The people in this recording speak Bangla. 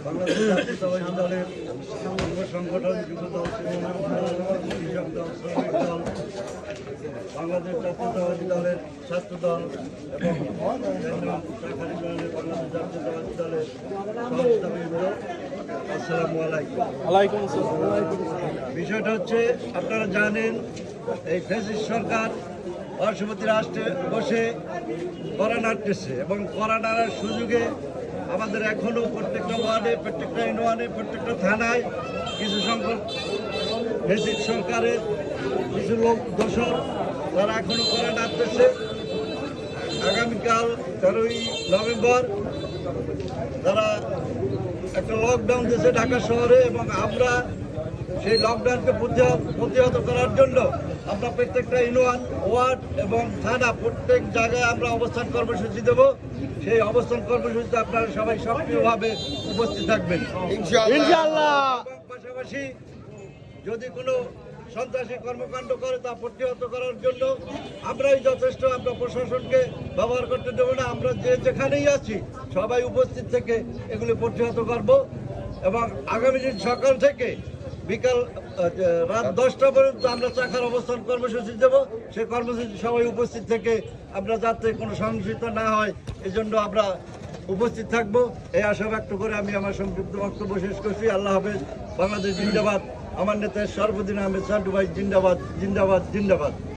বাংলাদেশ জাতীয়তাবাদী দলের অঙ্গ সংগঠন যুবদল, কৃষক দল, শ্রমিক দল, বাংলাদেশ জাতীয়তাবাদী দলের ছাত্র দল এবং সরকারি দলের বাংলাদেশ জাতীয়তাবাদী দলের সহযোগিতা। আসসালামু আলাইকুম। ওয়ালাইকুম আসসালাম। বিষয়টা হচ্ছে, আপনারা জানেন এই ফ্যাসিস্ট সরকার পার্শ্ববর্তী রাষ্ট্রে বসে কড়া নাড়তেছে এবং কড়া নাড়ার সুযোগে আমাদের এখনও প্রত্যেকটা ওয়ার্ডে, প্রত্যেকটা ইউনিয়নে, প্রত্যেকটা থানায় কিছু সংখ্যক ফ্যাসিস্ট সরকারের কিছু লোক দোষর তারা এখনও কড়া নাড়তেছে। আগামীকাল 13ই নভেম্বর তারা একটা লকডাউন দিয়েছে ঢাকা শহরে এবং আমরা সেই লকডাউনকে প্রতিহত করার জন্য আমরা প্রত্যেকটা ইউনিয়ন, ওয়ার্ড এবং থানা প্রত্যেক জায়গায় আমরা অবস্থান কর্মসূচি দেব। সেই অবস্থান কর্মসূচিতে আপনারা সবাই সক্রিয়ভাবে উপস্থিত থাকবেন ইনশাআল্লাহ। এবং পাশাপাশি যদি কোনো সন্ত্রাসী কর্মকাণ্ড করে তা প্রতিহত করার জন্য আমরাই যথেষ্ট, আমরা প্রশাসনকে ব্যবহার করতে দেবো না। আমরা যেখানেই আছি সবাই উপস্থিত থেকে এগুলি প্রতিহত করব এবং আগামী দিন সকাল থেকে বিকাল রাত 10টা পর্যন্ত আমরা চাকার অবস্থান কর্মসূচি দেব। সেই কর্মসূচি সবাই উপস্থিত থেকে আমরা যাতে কোনো সহিংসতা না হয় এজন্য আমরা উপস্থিত থাকবো, এই আশা ব্যক্ত করে আমি আমার সংক্ষিপ্ত বক্তব্য শেষ করছি। আল্লাহ হাফেজ। বাংলাদেশ জিন্দাবাদ। আমার নেতা সর্বদিন আহমেদ সান্টু ভাই জিন্দাবাদ, জিন্দাবাদ, জিন্দাবাদ।